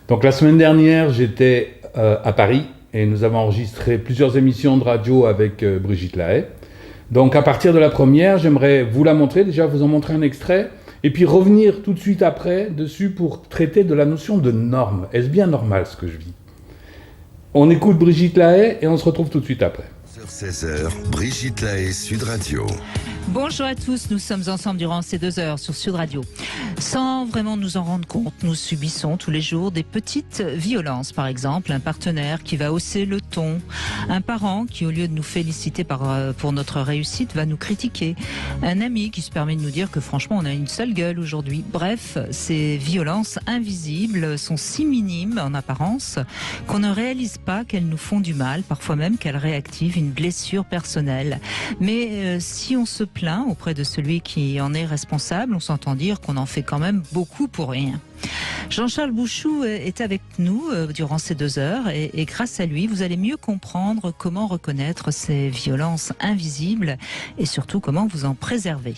Donc la semaine dernière, j'étais à Paris et nous avons enregistré plusieurs émissions de radio avec Brigitte Lahaye. Donc à partir de la première, j'aimerais vous la montrer, déjà vous en montrer un extrait, et puis revenir tout de suite après dessus pour traiter de la notion de norme. Est-ce bien normal ce que je vis ? On écoute Brigitte Lahaye et on se retrouve tout de suite après. 16h, Brigitte Lahaye, Sud Radio. Bonjour à tous, nous sommes ensemble durant ces 2 heures sur Sud Radio. Sans vraiment nous en rendre compte, nous subissons tous les jours des petites violences. Par exemple, un partenaire qui va hausser le ton, un parent qui, au lieu de nous féliciter pour notre réussite, va nous critiquer, un ami qui se permet de nous dire que franchement on a une sale gueule aujourd'hui. Bref, ces violences invisibles sont si minimes en apparence qu'on ne réalise pas qu'elles nous font du mal, parfois même qu'elles réactivent une blessure personnelle. Mais si on se plaint auprès de celui qui en est responsable, on s'entend dire qu'on en fait quand même beaucoup pour rien. Jean-Charles Bouchou est avec nous durant ces 2 heures et grâce à lui, vous allez mieux comprendre comment reconnaître ces violences invisibles et surtout comment vous en préserver.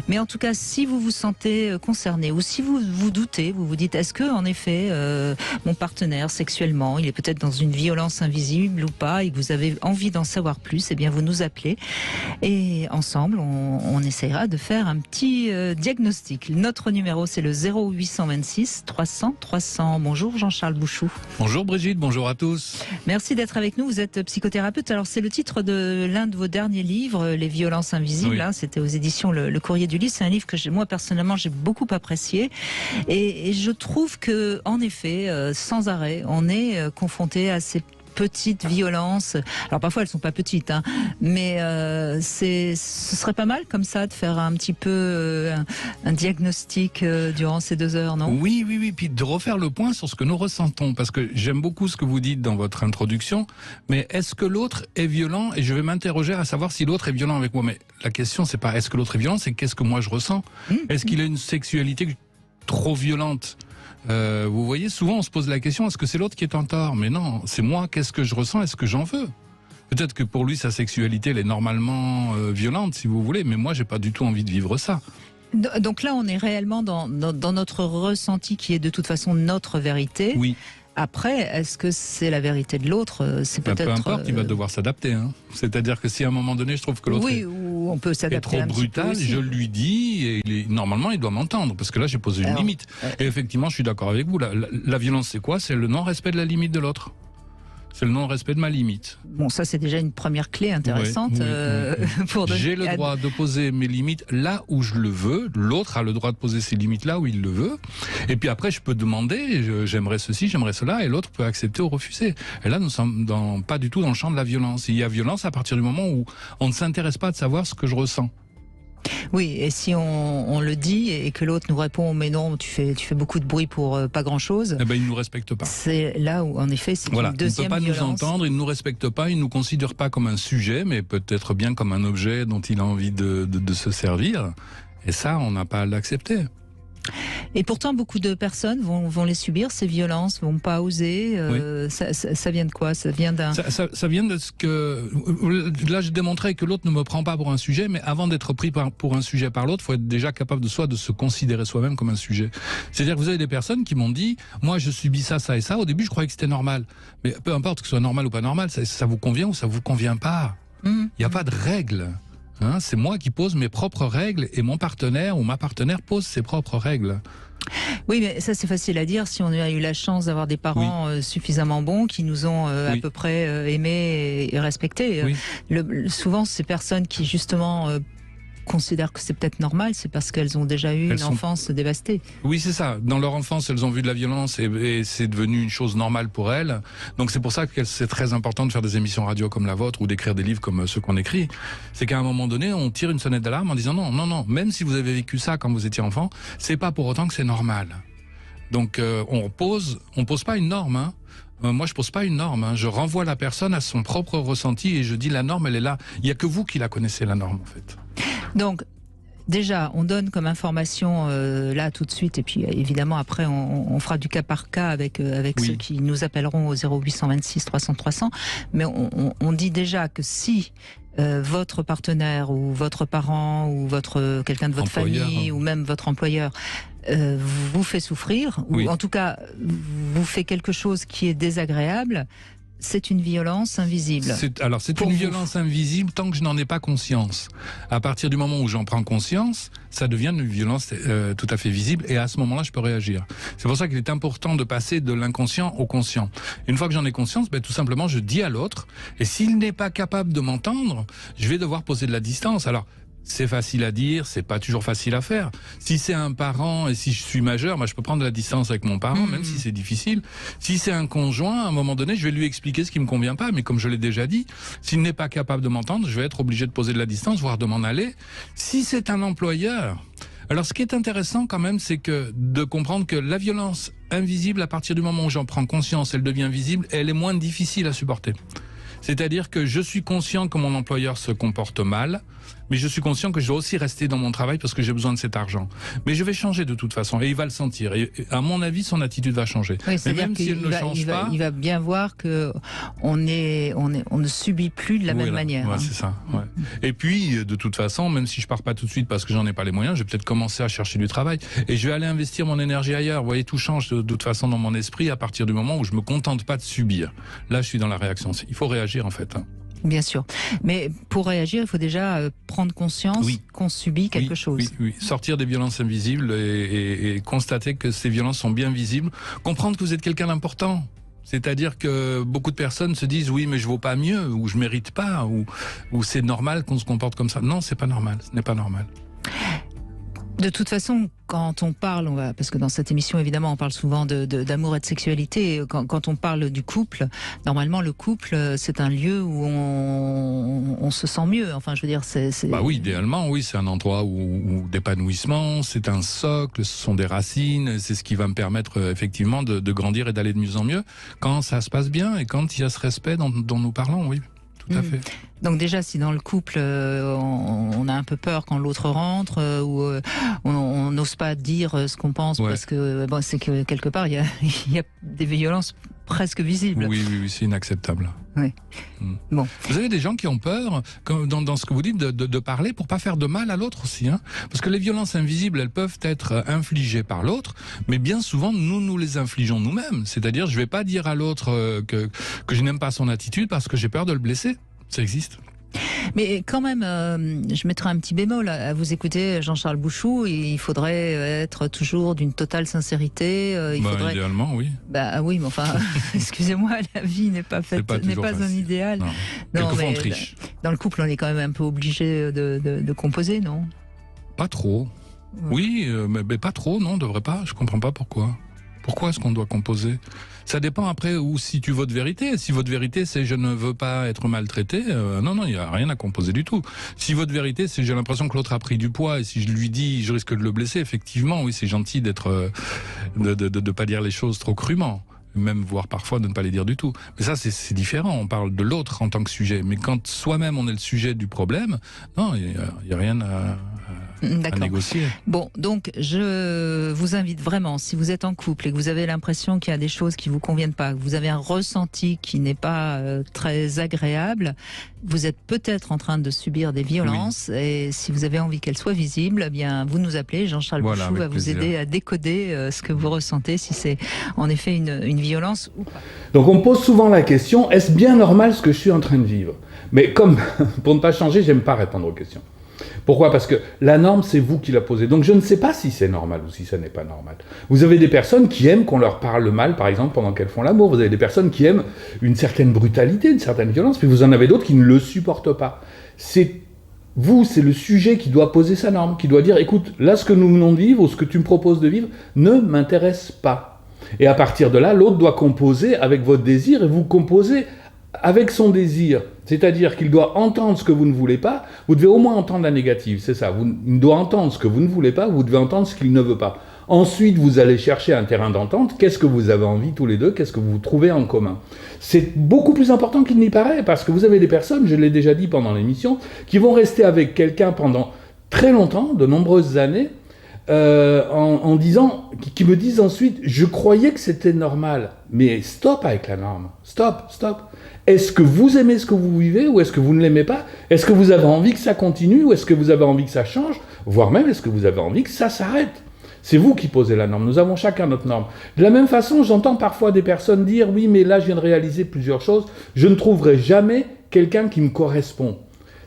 Mais en tout cas, si vous vous sentez concerné ou si vous vous doutez, vous vous dites est-ce que en effet mon partenaire sexuellement, il est peut-être dans une violence invisible ou pas et que vous avez envie d'en savoir plus, eh bien vous nous appelez et ensemble on essaiera de faire un petit diagnostic. Notre numéro c'est le 0826 300 300. Bonjour Jean-Charles Bouchou. Bonjour Brigitte, bonjour à tous. Merci d'être avec nous, vous êtes psychothérapeute. Alors c'est le titre de l'un de vos derniers livres, Les violences invisibles, oui. C'était aux éditions le Courrier du Livre. C'est un livre que moi personnellement j'ai beaucoup apprécié et je trouve que en effet, sans arrêt, on est confronté à ces petites violences. Alors parfois elles sont pas petites, mais ce serait pas mal comme ça de faire un petit peu un diagnostic durant ces 2 heures, non ? Oui, puis de refaire le point sur ce que nous ressentons, parce que j'aime beaucoup ce que vous dites dans votre introduction, mais est-ce que l'autre est violent ? Et je vais m'interroger à savoir si l'autre est violent avec moi. Mais la question c'est pas est-ce que l'autre est violent, c'est qu'est-ce que moi je ressens ? Est-ce qu'il a une sexualité trop violente ? Vous voyez, souvent on se pose la question, est-ce que c'est l'autre qui est en tort ? Mais non, c'est moi, qu'est-ce que je ressens ? Est-ce que j'en veux ? Peut-être que pour lui, sa sexualité, elle est normalement violente, si vous voulez, mais moi, j'ai pas du tout envie de vivre ça. Donc là, on est réellement dans notre ressenti qui est de toute façon notre vérité. Oui. Après, est-ce que c'est la vérité de l'autre ? C'est peut-être. Peu importe, il va devoir s'adapter. C'est-à-dire que si à un moment donné, je trouve que l'autre ou on peut s'adapter est trop brutal, je lui dis, et normalement, il doit m'entendre, parce que là, j'ai posé une limite. Et effectivement, je suis d'accord avec vous. La violence, c'est quoi ? C'est le non-respect de la limite de l'autre. C'est le non-respect de ma limite. Bon, ça c'est déjà une première clé intéressante. Pour j'ai le droit de poser mes limites là où je le veux. L'autre a le droit de poser ses limites là où il le veut. Et puis après, je peux demander, j'aimerais ceci, j'aimerais cela, et l'autre peut accepter ou refuser. Et là, nous sommes pas du tout dans le champ de la violence. Il y a violence à partir du moment où on ne s'intéresse pas de savoir ce que je ressens. Oui, et si on le dit et que l'autre nous répond mais non, tu fais beaucoup de bruit pour pas grand-chose. Eh ben, il ne nous respecte pas. C'est là où en effet c'est une deuxième violence. Il ne peut pas nous entendre, il ne nous respecte pas, il ne nous considère pas comme un sujet, mais peut-être bien comme un objet dont il a envie de se servir. Et ça, on n'a pas à l'accepter. Et pourtant, beaucoup de personnes vont les subir, ces violences, vont pas oser. Oui. Ça vient de quoi ? Ça vient d'un... Ça vient de ce que... Là, je démontrais que l'autre ne me prend pas pour un sujet, mais avant d'être pris pour un sujet par l'autre, il faut être déjà capable de se considérer soi-même comme un sujet. C'est-à-dire que vous avez des personnes qui m'ont dit « Moi, je subis ça, ça et ça. Au début, je croyais que c'était normal. » Mais peu importe que ce soit normal ou pas normal, ça vous convient ou ça vous convient pas. Il n'y a pas de règles. C'est moi qui pose mes propres règles et mon partenaire ou ma partenaire pose ses propres règles. Oui, mais ça c'est facile à dire si on a eu la chance d'avoir des parents suffisamment bons qui nous ont à peu près aimés et respectés. Oui. Souvent, ces personnes qui justement considèrent que c'est peut-être normal, c'est parce qu'elles ont déjà eu une enfance dévastée. Oui, c'est ça. Dans leur enfance, elles ont vu de la violence et c'est devenu une chose normale pour elles. Donc c'est pour ça que c'est très important de faire des émissions radio comme la vôtre ou d'écrire des livres comme ceux qu'on écrit. C'est qu'à un moment donné, on tire une sonnette d'alarme en disant non, même si vous avez vécu ça quand vous étiez enfant, c'est pas pour autant que c'est normal. Donc on pose pas une norme. Moi, je pose pas une norme. Je renvoie la personne à son propre ressenti et je dis la norme, elle est là. Il y a que vous qui la connaissez, la norme, en fait. Donc, déjà, on donne comme information là tout de suite, et puis évidemment après on fera du cas par cas avec ceux qui nous appelleront au 0826 300 300. Mais on dit déjà que si votre partenaire ou votre parent ou quelqu'un de votre famille ou même votre employeur vous fait souffrir, Oui. ou en tout cas vous fait quelque chose qui est désagréable, c'est une violence invisible. C'est Pour une vous. violence invisible tant que je n'en ai pas conscience. À partir du moment où j'en prends conscience, ça devient une violence tout à fait visible et à ce moment-là, je peux réagir. C'est pour ça qu'il est important de passer de l'inconscient au conscient. Une fois que j'en ai conscience, tout simplement, je dis à l'autre et s'il n'est pas capable de m'entendre, je vais devoir poser de la distance. Alors, c'est facile à dire, c'est pas toujours facile à faire. Si c'est un parent et si je suis majeur, je peux prendre de la distance avec mon parent, même si c'est difficile. Si c'est un conjoint, à un moment donné, je vais lui expliquer ce qui me convient pas. Mais comme je l'ai déjà dit, s'il n'est pas capable de m'entendre, je vais être obligé de poser de la distance, voire de m'en aller. Si c'est un employeur, alors ce qui est intéressant quand même, c'est que de comprendre que la violence invisible, à partir du moment où j'en prends conscience, elle devient visible, elle est moins difficile à supporter. C'est-à-dire que je suis conscient que mon employeur se comporte mal, mais je suis conscient que je dois aussi rester dans mon travail parce que j'ai besoin de cet argent. Mais je vais changer de toute façon et il va le sentir. Et à mon avis, son attitude va changer. Oui, mais même si elle ne change pas, il va bien voir que on ne subit plus de la même manière. Ouais, c'est ça. Ouais. Et puis, de toute façon, même si je pars pas tout de suite parce que j'en ai pas les moyens, je vais peut-être commencer à chercher du travail et je vais aller investir mon énergie ailleurs. Vous voyez, tout change de toute façon dans mon esprit à partir du moment où je me contente pas de subir. Là, je suis dans la réaction. Il faut réagir en fait. Bien sûr. Mais pour réagir, il faut déjà prendre conscience qu'on subit quelque chose. Oui. Sortir des violences invisibles et constater que ces violences sont bien visibles. Comprendre que vous êtes quelqu'un d'important. C'est-à-dire que beaucoup de personnes se disent oui, mais je vaux pas mieux, ou je mérite pas, ou c'est normal qu'on se comporte comme ça. Non, c'est pas normal. Ce n'est pas normal. De toute façon, quand on parle, parce que dans cette émission, évidemment, on parle souvent d'amour et de sexualité. Quand on parle du couple, normalement, le couple, c'est un lieu où on se sent mieux. Enfin, je veux dire, c'est... oui, idéalement, oui, c'est un endroit où d'épanouissement, c'est un socle, ce sont des racines, c'est ce qui va me permettre effectivement de grandir et d'aller de mieux en mieux quand ça se passe bien et quand il y a ce respect dont nous parlons, oui. Tout à fait. Donc déjà, si dans le couple, on a un peu peur quand l'autre rentre, ou on n'ose pas dire ce qu'on pense, parce que c'est que quelque part, il y a des violences presque visibles. Oui, c'est inacceptable. Oui. Bon. Vous avez des gens qui ont peur, comme dans ce que vous dites, de parler pour pas faire de mal à l'autre aussi. Parce que les violences invisibles, elles peuvent être infligées par l'autre, mais bien souvent, nous les infligeons nous-mêmes. C'est-à-dire, je vais pas dire à l'autre que je n'aime pas son attitude parce que j'ai peur de le blesser. Ça existe. Mais quand même, je mettrai un petit bémol à vous écouter, Jean-Charles Bouchou. Il faudrait être toujours d'une totale sincérité. Idéalement, oui. Oui, mais enfin, excusez-moi, la vie n'est pas un idéal. Non. Quelquefois, on triche. Dans le couple, on est quand même un peu obligé de composer, non ? Pas trop. Oui, mais pas trop, non, on devrait pas. Je comprends pas pourquoi. Pourquoi est-ce qu'on doit composer ? Ça dépend après où situe votre vérité. Si votre vérité c'est je ne veux pas être maltraité, non, il n'y a rien à composer du tout. Si votre vérité c'est j'ai l'impression que l'autre a pris du poids et si je lui dis je risque de le blesser, effectivement, oui, c'est gentil d'être de pas dire les choses trop crûment. Même voire parfois de ne pas les dire du tout. Mais ça, c'est différent. On parle de l'autre en tant que sujet. Mais quand soi-même on est le sujet du problème, non, il y a rien à négocier. Bon, donc je vous invite vraiment, si vous êtes en couple et que vous avez l'impression qu'il y a des choses qui vous conviennent pas, que vous avez un ressenti qui n'est pas très agréable, vous êtes peut-être en train de subir des violences et si vous avez envie qu'elles soient visibles, eh bien vous nous appelez. Jean-Charles Bouchou va vous aider à décoder ce que vous ressentez, si c'est en effet une violence ou pas. Donc on me pose souvent la question, est-ce bien normal ce que je suis en train de vivre ? Mais comme, pour ne pas changer, j'aime pas répondre aux questions. Pourquoi ? Parce que la norme, c'est vous qui la posez. Donc je ne sais pas si c'est normal ou si ça n'est pas normal. Vous avez des personnes qui aiment qu'on leur parle mal, par exemple, pendant qu'elles font l'amour. Vous avez des personnes qui aiment une certaine brutalité, une certaine violence. Puis vous en avez d'autres qui ne le supportent pas. C'est le sujet qui doit poser sa norme, qui doit dire, écoute, là, ce que nous venons de vivre ou ce que tu me proposes de vivre ne m'intéresse pas. Et à partir de là, l'autre doit composer avec votre désir et vous composez avec son désir. C'est-à-dire qu'il doit entendre ce que vous ne voulez pas, vous devez au moins entendre la négative, c'est ça. Il doit entendre ce que vous ne voulez pas, vous devez entendre ce qu'il ne veut pas. Ensuite, vous allez chercher un terrain d'entente, qu'est-ce que vous avez envie tous les deux, qu'est-ce que vous trouvez en commun. C'est beaucoup plus important qu'il n'y paraît, parce que vous avez des personnes, je l'ai déjà dit pendant l'émission, qui vont rester avec quelqu'un pendant très longtemps, de nombreuses années, en disant, qui me disent ensuite, je croyais que c'était normal, mais stop avec la norme, stop. Est-ce que vous aimez ce que vous vivez ou est-ce que vous ne l'aimez pas ? Est-ce que vous avez envie que ça continue ou est-ce que vous avez envie que ça change ? Voire même, est-ce que vous avez envie que ça s'arrête ? C'est vous qui posez la norme. Nous avons chacun notre norme. De la même façon, j'entends parfois des personnes dire « Oui, mais là, je viens de réaliser plusieurs choses. Je ne trouverai jamais quelqu'un qui me correspond. »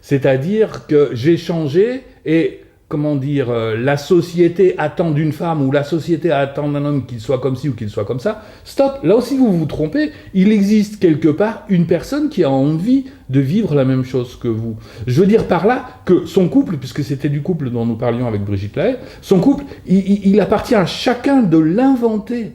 C'est-à-dire que j'ai changé et... Comment dire, la société attend d'une femme ou la société attend d'un homme qu'il soit comme ci ou qu'il soit comme ça. Stop, là aussi vous vous trompez. Il existe quelque part une personne qui a envie de vivre la même chose que vous. Je veux dire par là que son couple, puisque c'était du couple dont nous parlions avec Brigitte Lahaie, son couple, il appartient à chacun de l'inventer.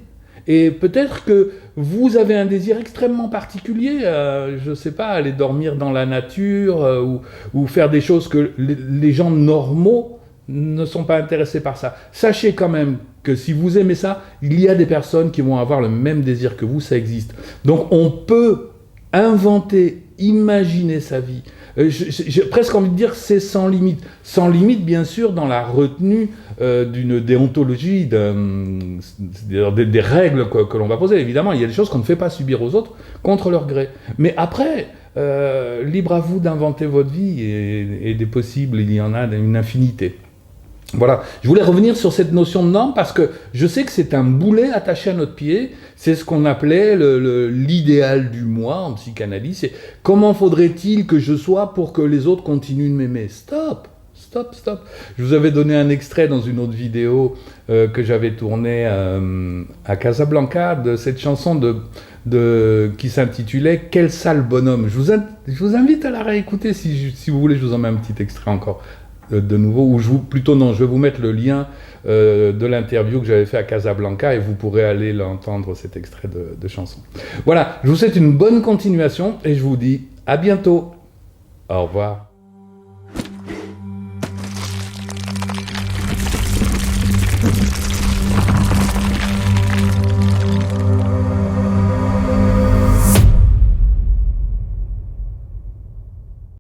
Et peut-être que vous avez un désir extrêmement particulier, je ne sais pas, aller dormir dans la nature ou faire des choses que les gens normaux ne sont pas intéressés par ça. Sachez quand même que si vous aimez ça, il y a des personnes qui vont avoir le même désir que vous, ça existe. Donc on peut inventer, imaginer sa vie. J'ai presque envie de dire c'est sans limite. Sans limite, bien sûr, dans la retenue d'une déontologie, des règles que l'on va poser. Évidemment, il y a des choses qu'on ne fait pas subir aux autres contre leur gré. Mais après, libre à vous d'inventer votre vie et des possibles, il y en a une infinité. Voilà, je voulais revenir sur cette notion de norme parce que je sais que c'est un boulet attaché à notre pied, c'est ce qu'on appelait l'idéal du moi en psychanalyse, c'est comment faudrait-il que je sois pour que les autres continuent de m'aimer. Stop. Je vous avais donné un extrait dans une autre vidéo que j'avais tournée à Casablanca de cette chanson qui s'intitulait « Quel sale bonhomme ». Je vous invite à la réécouter si vous voulez, je vous en mets un petit extrait encore. De nouveau, ou je vais vous mettre le lien de l'interview que j'avais fait à Casablanca et vous pourrez aller l'entendre, cet extrait de chanson. Voilà, je vous souhaite une bonne continuation et je vous dis à bientôt. Au revoir.